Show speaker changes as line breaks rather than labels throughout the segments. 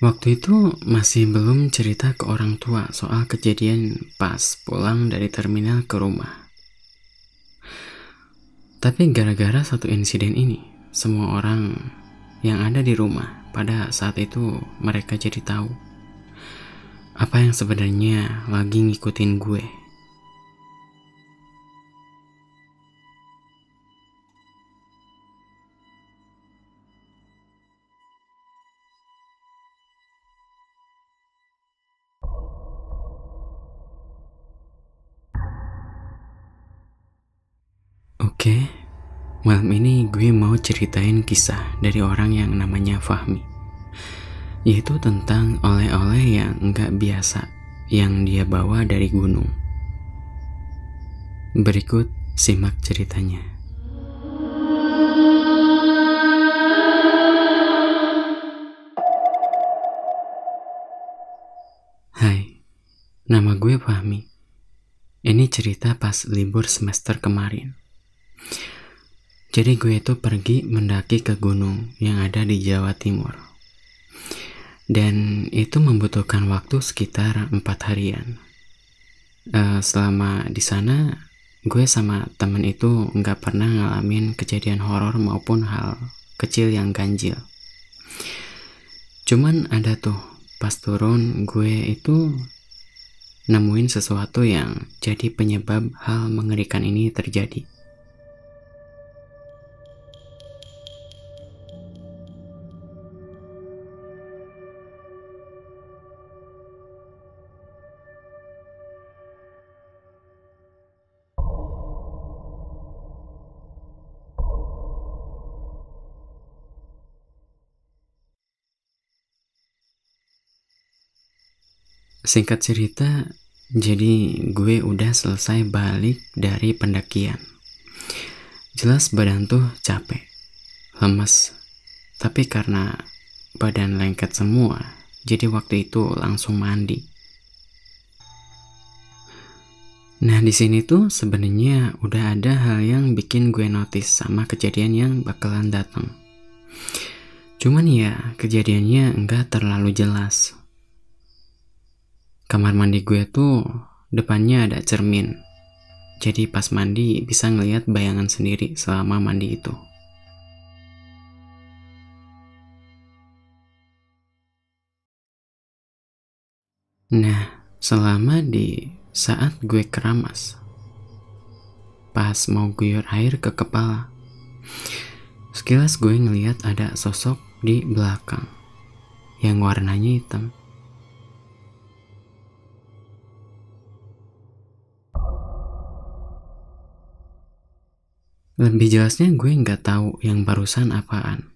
Waktu itu masih belum cerita ke orang tua soal kejadian pas pulang dari terminal ke rumah. Tapi gara-gara satu insiden ini, semua orang yang ada di rumah pada saat itu mereka jadi tahu apa yang sebenarnya lagi ngikutin gue. Oke, malam ini gue mau ceritain kisah dari orang yang namanya Fahmi, yaitu tentang oleh-oleh yang nggak biasa yang dia bawa dari gunung. Berikut simak ceritanya. Hai, nama gue Fahmi. Ini cerita pas libur semester kemarin. Jadi gue itu pergi mendaki ke gunung yang ada di Jawa Timur. Dan itu membutuhkan waktu sekitar 4 harian. Selama di sana, gue sama temen itu nggak pernah ngalamin kejadian horor maupun hal kecil yang ganjil. Cuman ada tuh, pas turun gue itu nemuin sesuatu yang jadi penyebab hal mengerikan ini terjadi. Singkat cerita, jadi gue udah selesai balik dari pendakian. Jelas badan tuh capek, lemes, tapi karena badan lengket semua, jadi waktu itu langsung mandi. Nah, di sini tuh sebenarnya udah ada hal yang bikin gue notice sama kejadian yang bakalan datang. Cuman ya, kejadiannya enggak terlalu jelas. Kamar mandi gue tuh depannya ada cermin. Jadi pas mandi bisa ngelihat bayangan sendiri selama mandi itu. Nah, selama di saat gue keramas, pas mau guyur air ke kepala, sekilas gue ngelihat ada sosok di belakang yang warnanya hitam. Lebih jelasnya gue nggak tahu yang barusan apaan.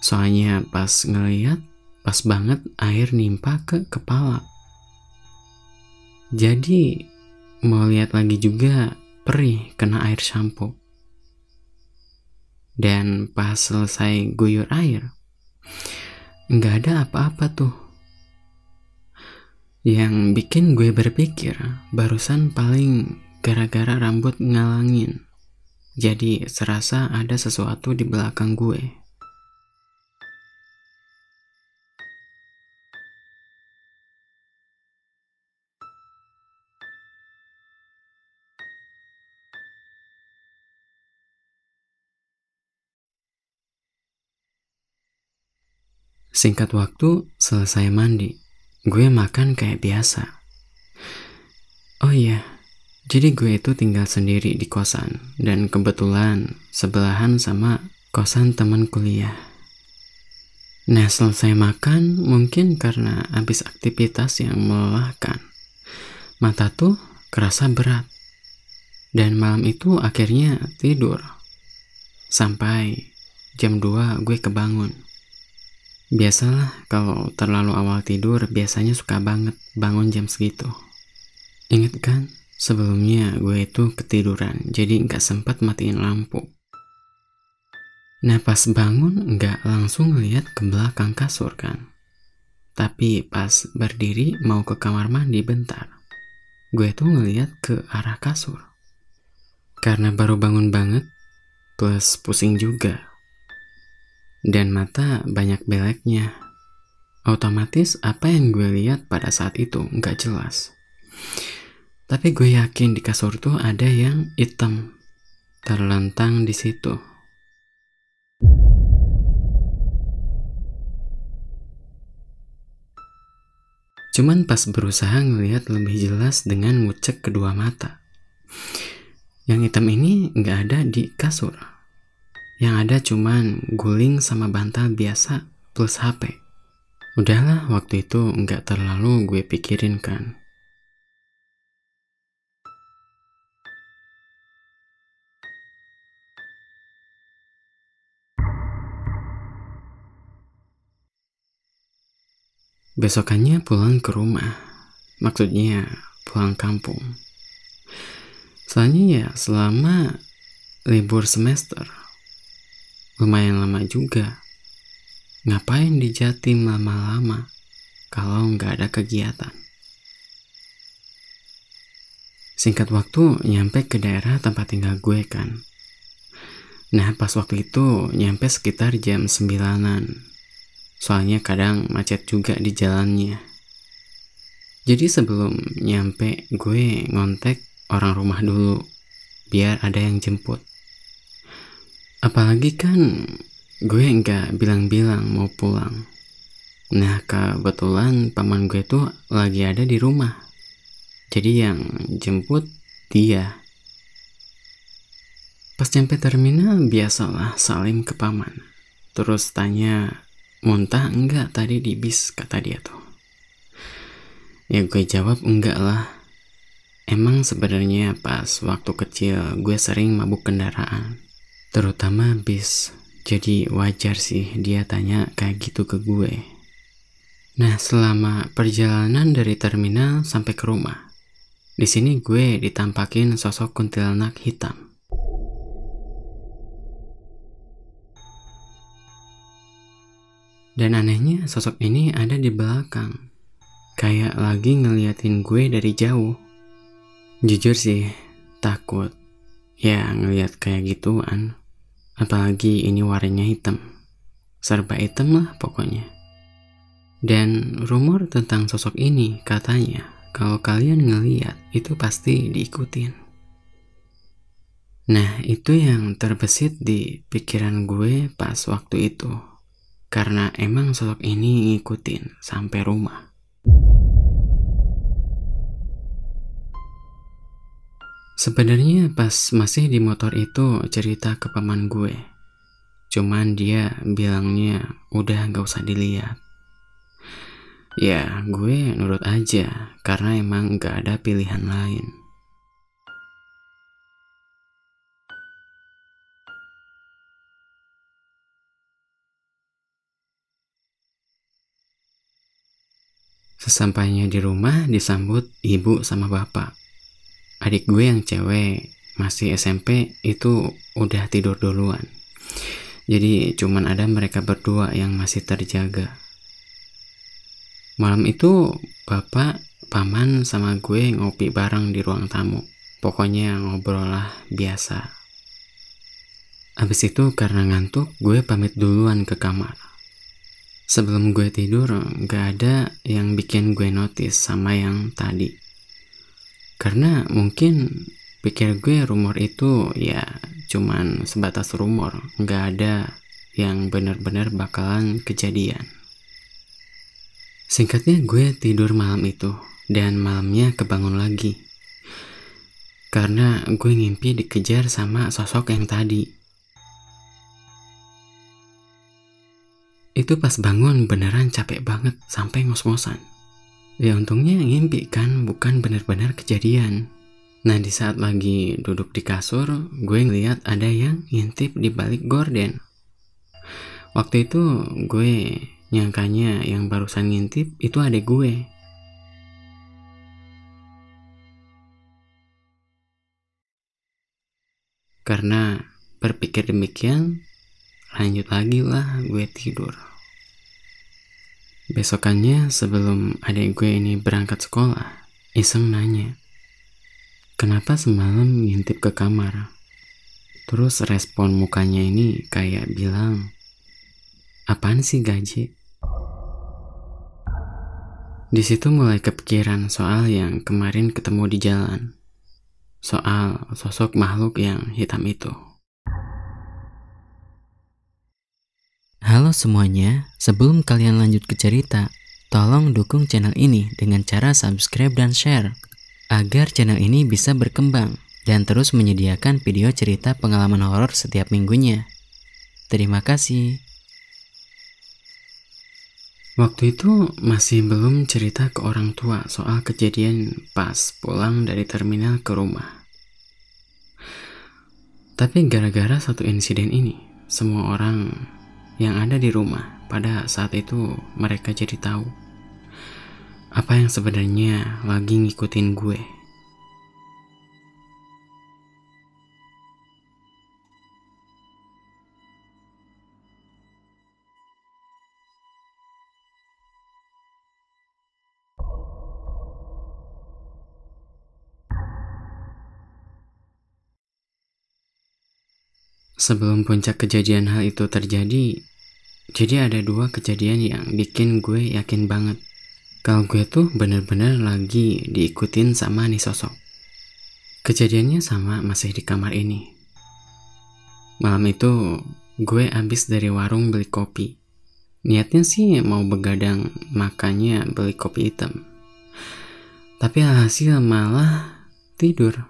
Soalnya pas ngeliat, pas banget air nimpa ke kepala. Jadi mau lihat lagi juga perih kena air shampoo. Dan pas selesai guyur air, nggak ada apa-apa tuh. Yang bikin gue berpikir barusan paling gara-gara rambut ngalangin. Jadi serasa ada sesuatu di belakang gue. Singkat waktu, selesai mandi, gue makan kayak biasa. Oh iya, jadi gue itu tinggal sendiri di kosan, dan kebetulan sebelahan sama kosan teman kuliah. Nah, selesai makan, mungkin karena habis aktivitas yang melelahkan, mata tuh kerasa berat. Dan malam itu akhirnya tidur. Sampai jam 2 gue kebangun. Biasalah kalau terlalu awal tidur biasanya suka banget bangun jam segitu. Ingat kan, sebelumnya gue itu ketiduran, jadi gak sempat matiin lampu. Nah, pas bangun gak langsung lihat ke belakang kasur kan. Tapi pas berdiri mau ke kamar mandi bentar, gue tuh ngeliat ke arah kasur. Karena baru bangun banget, plus pusing juga. Dan mata banyak beleknya. Otomatis apa yang gue lihat pada saat itu nggak jelas. Tapi gue yakin di kasur tuh ada yang hitam terlentang di situ. Cuman pas berusaha ngelihat lebih jelas dengan ngucek kedua mata, yang hitam ini nggak ada di kasur. Yang ada cuman guling sama bantal biasa plus HP. Udahlah, waktu itu nggak terlalu gue pikirin kan. Besokannya pulang ke rumah. Maksudnya pulang kampung. Soalnya ya selama libur semester. Lumayan lama juga. Ngapain di Jatim lama-lama kalau nggak ada kegiatan? Singkat waktu nyampe ke daerah tempat tinggal gue kan. Nah pas waktu itu nyampe sekitar jam 9-an. Soalnya kadang macet juga di jalannya. Jadi sebelum nyampe gue ngontek orang rumah dulu biar ada yang jemput. Apalagi kan gue nggak bilang-bilang mau pulang. Nah kebetulan paman gue tuh lagi ada di rumah. Jadi yang jemput dia. Pas nyampe terminal biasalah salim ke paman. Terus tanya, muntah enggak tadi di bis, kata dia tuh. Ya gue jawab enggak lah. Emang sebenarnya pas waktu kecil gue sering mabuk kendaraan, terutama bis. Jadi wajar sih dia tanya kayak gitu ke gue. Nah selama perjalanan dari terminal sampai ke rumah, di sini gue ditampakin sosok kuntilanak hitam. Dan anehnya sosok ini ada di belakang, kayak lagi ngeliatin gue dari jauh. Jujur sih, takut. Ya ngeliat kayak gituan. Apalagi ini warnanya hitam. Serba hitam lah pokoknya. Dan rumor tentang sosok ini katanya, kalau kalian ngeliat itu pasti diikutin. Nah itu yang terbesit di pikiran gue pas waktu itu. Karena emang sosok ini ngikutin sampai rumah. Sebenarnya pas masih di motor itu cerita ke paman gue. Cuman dia bilangnya udah gak usah dilihat. Ya gue nurut aja karena emang gak ada pilihan lain. Sesampainya di rumah disambut ibu sama bapak. Adik gue yang cewek masih SMP itu udah tidur duluan. Jadi cuman ada mereka berdua yang masih terjaga. Malam itu bapak, paman sama gue ngopi bareng di ruang tamu. Pokoknya ngobrol lah biasa. Abis itu karena ngantuk gue pamit duluan ke kamar. Sebelum gue tidur gak ada yang bikin gue notice sama yang tadi. Karena mungkin pikir gue rumor itu ya cuman sebatas rumor. Gak ada yang benar-benar bakalan kejadian. Singkatnya gue tidur malam itu dan malamnya kebangun lagi. Karena gue ngimpi dikejar sama sosok yang tadi. Itu pas bangun beneran capek banget sampai ngos-ngosan. Ya untungnya ngimpi kan, bukan bener-bener kejadian. Nah di saat lagi duduk di kasur, gue ngeliat ada yang ngintip di balik gorden. Waktu itu gue nyangkanya yang barusan ngintip itu adek gue. Karena berpikir demikian, lanjut lagi lah gue tidur. Besokannya sebelum adik gue ini berangkat sekolah, iseng nanya, kenapa semalam ngintip ke kamar? Terus respon mukanya ini kayak bilang, apaan sih gaji? Di situ mulai kepikiran soal yang kemarin ketemu di jalan. Soal sosok makhluk yang hitam itu. Halo semuanya, sebelum kalian lanjut ke cerita, tolong dukung channel ini dengan cara subscribe dan share, agar channel ini bisa berkembang dan terus menyediakan video cerita pengalaman horor setiap minggunya. Terima kasih. Waktu itu masih belum cerita ke orang tua soal kejadian pas pulang dari terminal ke rumah. Tapi gara-gara satu insiden ini, semua orang yang ada di rumah pada saat itu mereka jadi tahu apa yang sebenarnya lagi ngikutin gue. Sebelum puncak kejadian hal itu terjadi, jadi ada dua kejadian yang bikin gue yakin banget kalau gue tuh bener-bener lagi diikutin sama nih sosok. Kejadiannya sama masih di kamar ini. Malam itu gue abis dari warung beli kopi. Niatnya sih mau begadang, makanya beli kopi hitam. Tapi alhasil malah tidur.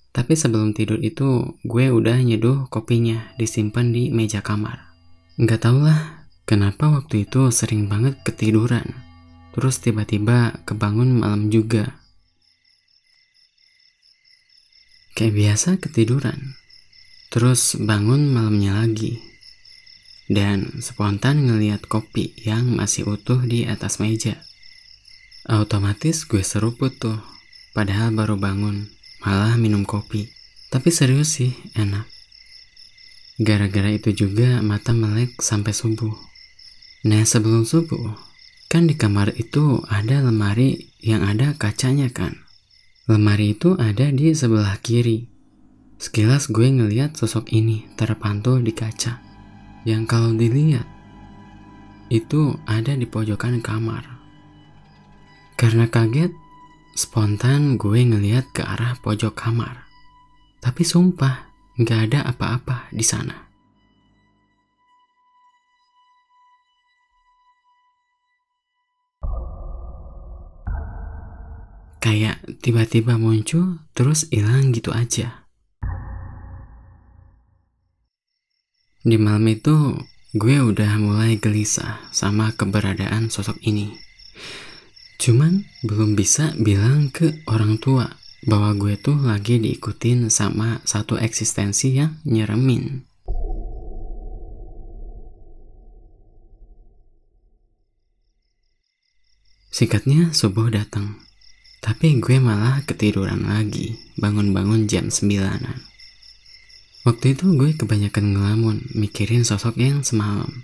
Tapi sebelum tidur itu gue udah nyeduh kopinya disimpan di meja kamar. Nggak tau lah kenapa waktu itu sering banget ketiduran. Terus tiba-tiba kebangun malam juga. Kayak biasa ketiduran. Terus bangun malamnya lagi. Dan spontan ngeliat kopi yang masih utuh di atas meja. Otomatis gue seruput tuh. Padahal baru bangun. Malah minum kopi. Tapi serius sih, enak. Gara-gara itu juga mata melek sampai subuh. Nah sebelum subuh, kan di kamar itu ada lemari yang ada kacanya kan. Lemari itu ada di sebelah kiri. Sekilas gue ngeliat sosok ini terpantul di kaca. Yang kalau dilihat, itu ada di pojokan kamar. Karena kaget, spontan gue ngeliat ke arah pojok kamar. Tapi sumpah, gak ada apa-apa di sana. Kayak tiba-tiba muncul, terus hilang gitu aja. Di malam itu, gue udah mulai gelisah sama keberadaan sosok ini. Cuman belum bisa bilang ke orang tua bahwa gue tuh lagi diikutin sama satu eksistensi yang nyeremin. Singkatnya subuh datang, tapi gue malah ketiduran lagi, bangun-bangun jam 9-an. Waktu itu gue kebanyakan ngelamun, mikirin sosok yang semalam.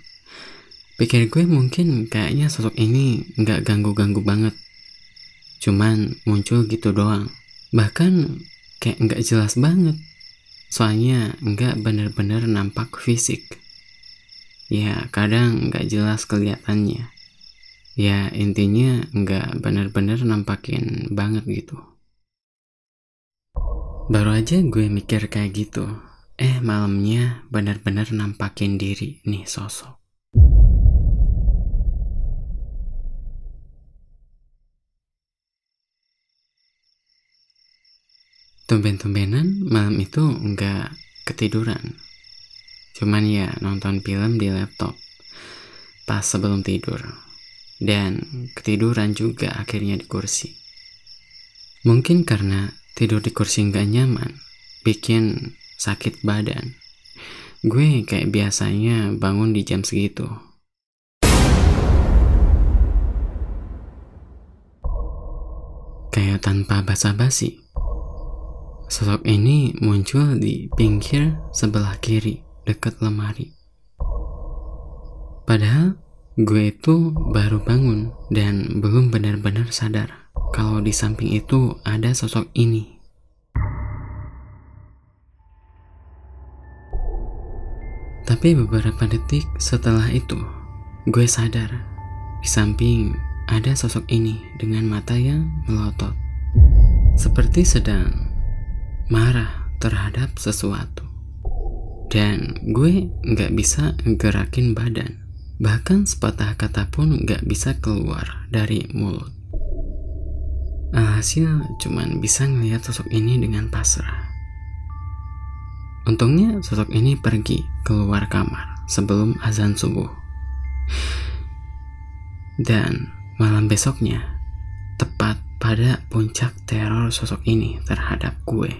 Pikir gue mungkin kayaknya sosok ini gak ganggu-ganggu banget. Cuman muncul gitu doang. Bahkan kayak gak jelas banget. Soalnya gak bener-bener nampak fisik. Ya kadang gak jelas kelihatannya. Ya intinya gak bener-bener nampakin banget gitu. Baru aja gue mikir kayak gitu. Malamnya bener-bener nampakin diri nih sosok. Tumben-tumbenan malam itu nggak ketiduran. Cuman ya nonton film di laptop pas sebelum tidur. Dan ketiduran juga akhirnya di kursi. Mungkin karena tidur di kursi nggak nyaman, bikin sakit badan. Gue kayak biasanya bangun di jam segitu. Kayak tanpa basa-basi. Sosok ini muncul di pinggir sebelah kiri, dekat lemari. Padahal gue itu baru bangun dan belum benar-benar sadar kalau di samping itu ada sosok ini. Tapi beberapa detik setelah itu, gue sadar di samping ada sosok ini dengan mata yang melotot, seperti sedang marah terhadap sesuatu. Dan gue gak bisa gerakin badan, bahkan sepatah kata pun gak bisa keluar dari mulut. Alhasil cuman bisa ngeliat sosok ini dengan pasrah. Untungnya sosok ini pergi keluar kamar sebelum azan subuh. Dan malam besoknya, tepat pada puncak teror sosok ini terhadap gue,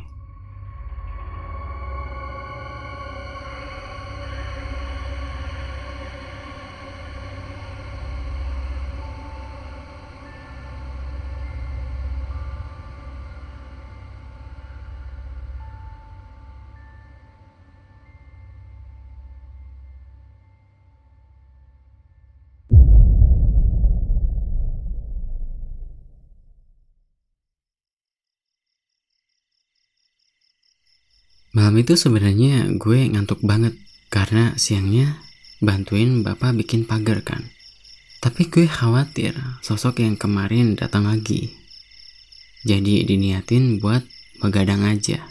malam itu sebenarnya gue ngantuk banget karena siangnya bantuin bapak bikin pagar kan. Tapi gue khawatir sosok yang kemarin datang lagi. Jadi diniatin buat begadang aja.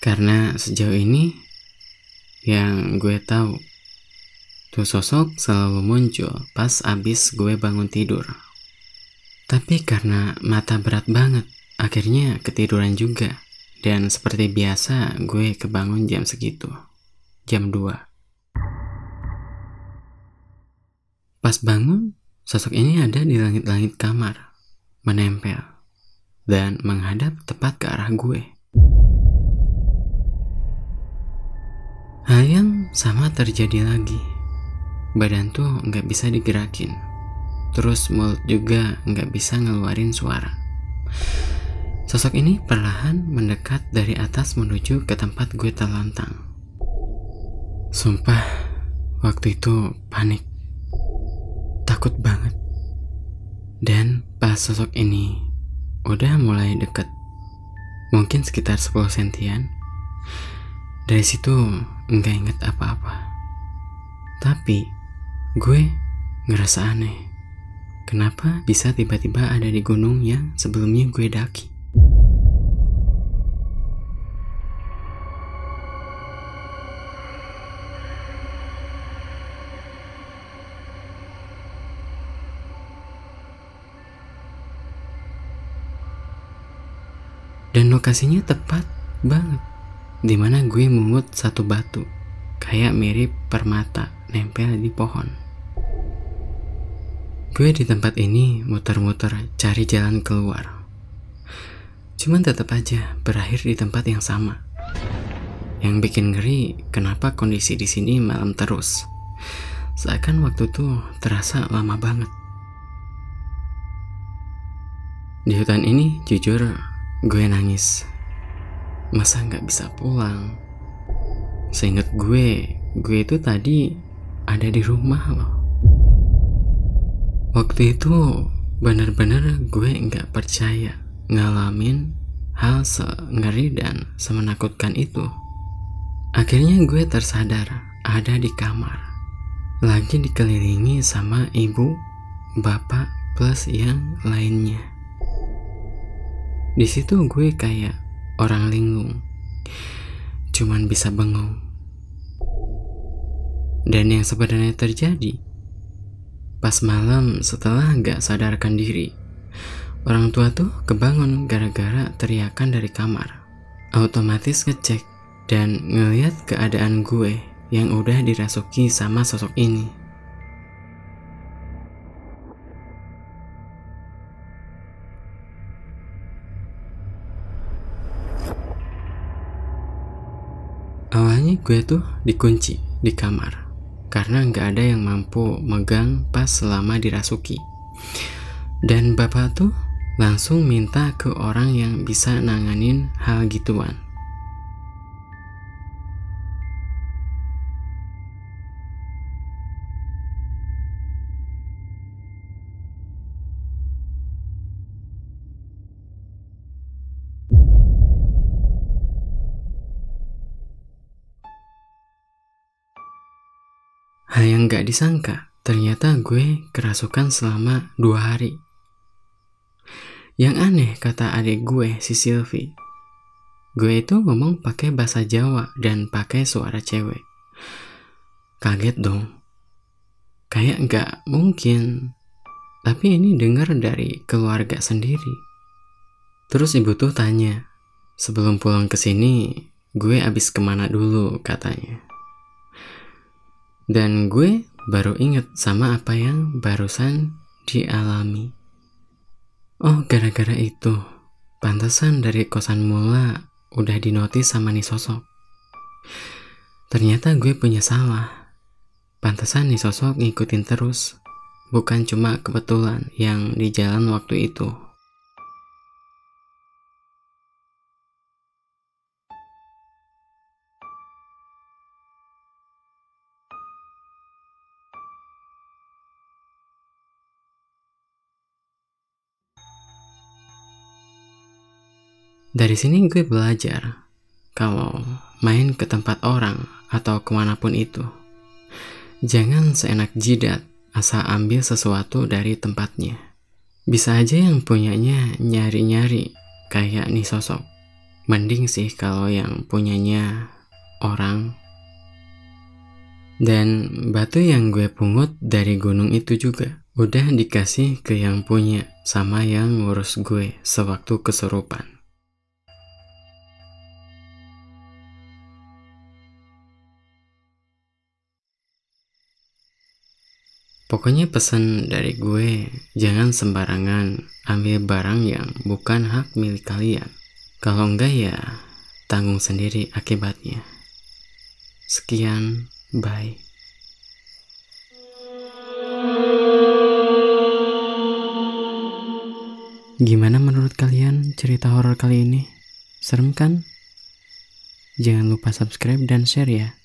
Karena sejauh ini yang gue tahu, tuh sosok selalu muncul pas abis gue bangun tidur. Tapi karena mata berat banget, akhirnya ketiduran juga. Dan seperti biasa gue kebangun jam segitu, jam 2. Pas bangun, sosok ini ada di langit-langit kamar, menempel, dan menghadap tepat ke arah gue. Hal yang sama terjadi lagi. Badan tuh gak bisa digerakin, terus mulut juga gak bisa ngeluarin suara. Sosok ini perlahan mendekat dari atas menuju ke tempat gue terlentang. Sumpah, waktu itu panik, takut banget. Dan pas sosok ini udah mulai deket, mungkin sekitar 10 sentian, dari situ nggak inget apa-apa. Tapi gue ngerasa aneh, kenapa bisa tiba-tiba ada di gunung yang sebelumnya gue daki. Dan lokasinya tepat banget, dimana gue mungut satu batu, kayak mirip permata nempel di pohon. Gue di tempat ini muter-muter cari jalan keluar. Cuman tetap aja berakhir di tempat yang sama. Yang bikin ngeri, kenapa kondisi di sini malam terus. Seakan waktu tuh terasa lama banget. Di hutan ini jujur gue nangis. Masa gak bisa pulang? Seinget gue itu tadi ada di rumah loh. Waktu itu bener-bener gue gak percaya ngalamin hal sengeri dan semenakutkan itu. Akhirnya gue tersadar ada di kamar, lagi dikelilingi sama ibu, bapak, plus yang lainnya. Di situ gue kayak orang linglung, cuman bisa bengong. Dan yang sebenarnya terjadi, pas malam setelah gak sadarkan diri, orang tua tuh kebangun gara-gara teriakan dari kamar. Otomatis ngecek dan ngeliat keadaan gue yang udah dirasuki sama sosok ini. Awalnya gue tuh dikunci di kamar karena gak ada yang mampu megang pas selama dirasuki. Dan bapak tuh langsung minta ke orang yang bisa nanganin hal gituan. Hal yang gak disangka Ternyata gue kerasukan selama 2 hari. Yang aneh, kata adik gue, si Sylvie, gue itu ngomong pakai bahasa Jawa dan pakai suara cewek. Kaget dong. Kayak nggak mungkin. Tapi ini dengar dari keluarga sendiri. Terus ibu tuh tanya, sebelum pulang ke sini, gue abis kemana dulu, katanya. Dan gue baru inget sama apa yang barusan dialami. Oh, gara-gara itu, pantesan dari kosan mula udah dinotis sama nih sosok. Ternyata gue punya salah. Pantesan nih sosok ngikutin terus. Bukan cuma kebetulan yang di jalan waktu itu. Dari sini gue belajar kalau main ke tempat orang atau kemanapun itu, jangan seenak jidat asal ambil sesuatu dari tempatnya. Bisa aja yang punyanya nyari-nyari kayak nih sosok. Mending sih kalau yang punyanya orang. Dan batu yang gue pungut dari gunung itu juga udah dikasih ke yang punya sama yang ngurus gue sewaktu kesurupan. Pokoknya pesan dari gue, jangan sembarangan ambil barang yang bukan hak milik kalian. Kalau enggak ya tanggung sendiri akibatnya. Sekian, bye. Gimana menurut kalian cerita horor kali ini? Serem kan? Jangan lupa subscribe dan share ya.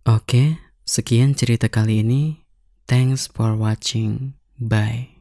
Oke, sekian cerita kali ini. Thanks for watching. Bye.